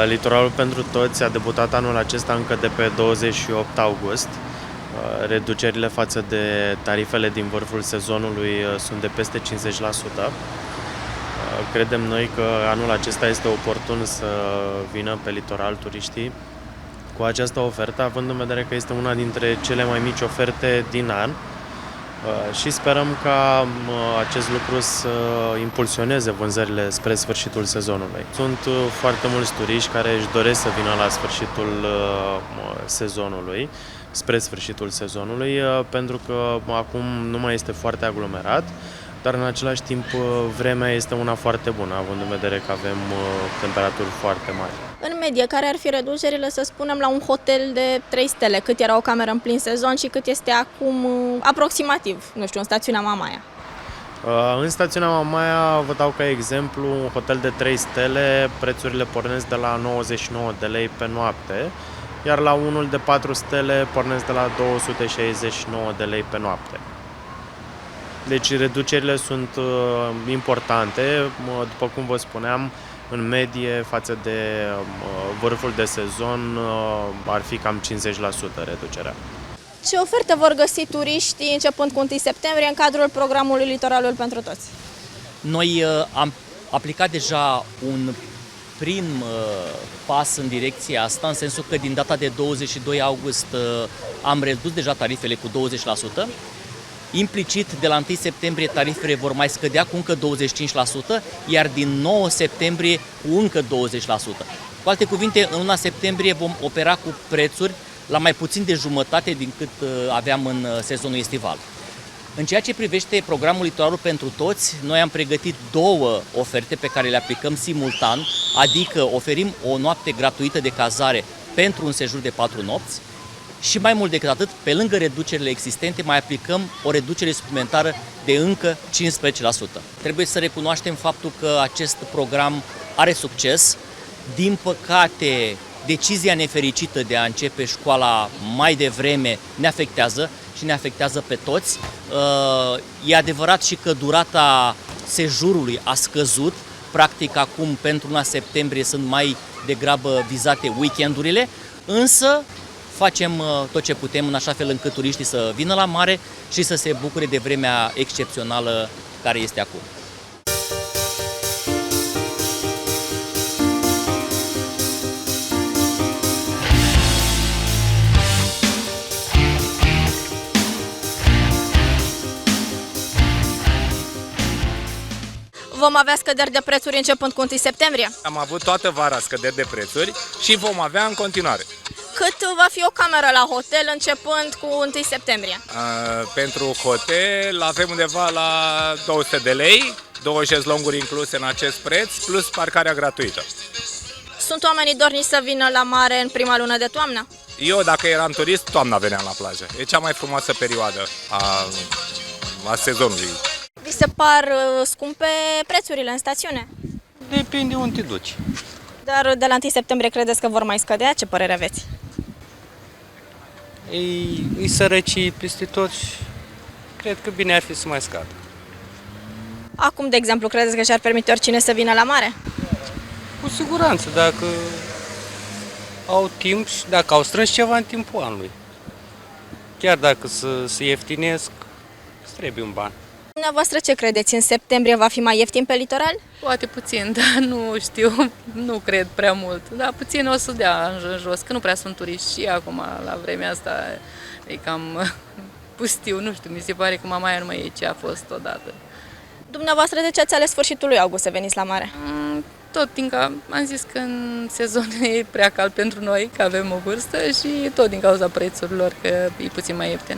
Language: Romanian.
Litoralul pentru toți a debutat anul acesta încă de pe 28 august. Reducerile față de tarifele din vârful sezonului sunt de peste 50%. Credem noi că anul acesta este oportun să vină pe litoral turiștii cu această ofertă, având în vedere că este una dintre cele mai mici oferte din an și sperăm ca acest lucru să impulsioneze vânzările spre sfârșitul sezonului. Sunt foarte mulți turiști care își doresc să vină la sfârșitul sezonului, spre sfârșitul sezonului, pentru că acum nu mai este foarte aglomerat, dar în același timp vremea este una foarte bună, având în vedere că avem temperaturi foarte mari. În medie, care ar fi reducerile, să spunem, la un hotel de 3 stele? Cât era o cameră în plin sezon și cât este acum aproximativ, nu știu, în stațiunea Mamaia? În stațiunea Mamaia, vă dau ca exemplu, un hotel de 3 stele, prețurile pornesc de la 99 de lei pe noapte, iar la unul de 4 stele pornesc de la 269 de lei pe noapte. Deci reducerile sunt importante, după cum vă spuneam, în medie față de vârful de sezon ar fi cam 50% reducerea. Ce oferte vor găsi turiștii începând cu 1 septembrie în cadrul programului Litoralul pentru toți? Noi am aplicat deja un prim pas în direcția asta, în sensul că din data de 22 august am redus deja tarifele cu 20%. Implicit, de la 1 septembrie, tarifele vor mai scădea cu încă 25%, iar din 9 septembrie cu încă 20%. Cu alte cuvinte, în luna septembrie vom opera cu prețuri la mai puțin de jumătate din cât aveam în sezonul estival. În ceea ce privește programul Litoralul pentru toți, noi am pregătit 2 oferte pe care le aplicăm simultan, adică oferim o noapte gratuită de cazare pentru un sejur de 4 nopți, și mai mult decât atât, pe lângă reducerile existente, mai aplicăm o reducere suplimentară de încă 15%. Trebuie să recunoaștem faptul că acest program are succes. Din păcate, decizia nefericită de a începe școala mai devreme ne afectează și ne afectează pe toți. E adevărat și că durata sejurului a scăzut. Practic, acum, pentru luna septembrie, sunt mai degrabă vizate weekendurile, însă facem tot ce putem în așa fel încât turiștii să vină la mare și să se bucure de vremea excepțională care este acum. Vom avea scăderi de prețuri începând cu 1 septembrie? Am avut toată vara scăderi de prețuri și vom avea în continuare. Cât va fi o cameră la hotel începând cu 1 septembrie? Pentru hotel avem undeva la 200 de lei, 2 șezlonguri incluse în acest preț, plus parcarea gratuită. Sunt oamenii dorniți să vină la mare în prima lună de toamnă? Eu, dacă eram turist, toamna veneam la plajă. E cea mai frumoasă perioadă a sezonului. Vi se par scumpe prețurile în stațiune? Depinde unde te duci. Dar de la 1 septembrie credeți că vor mai scădea? Ce părere aveți? E sărăcie peste tot și cred că bine ar fi să mai scadă. Acum, de exemplu, credeți că și-ar permite oricine să vină la mare? Cu siguranță, dacă au timp și dacă au strâns ceva în timpul anului. Chiar dacă se ieftinesc, îți trebuie un ban. Dumneavoastră ce credeți? În septembrie va fi mai ieftin pe litoral? Poate puțin, dar nu știu, nu cred prea mult. Dar puțin o să dea în jos, că nu prea sunt turiști și acum, la vremea asta, e cam pustiu, nu știu, mi se pare că Mamaia nu mai e ce a fost odată. Dumneavoastră de ce ați ales sfârșitul lui august să veniți la mare? Tot din că am zis că în sezon e prea cald pentru noi, că avem o vârstă și tot din cauza prețurilor, că e puțin mai ieftin.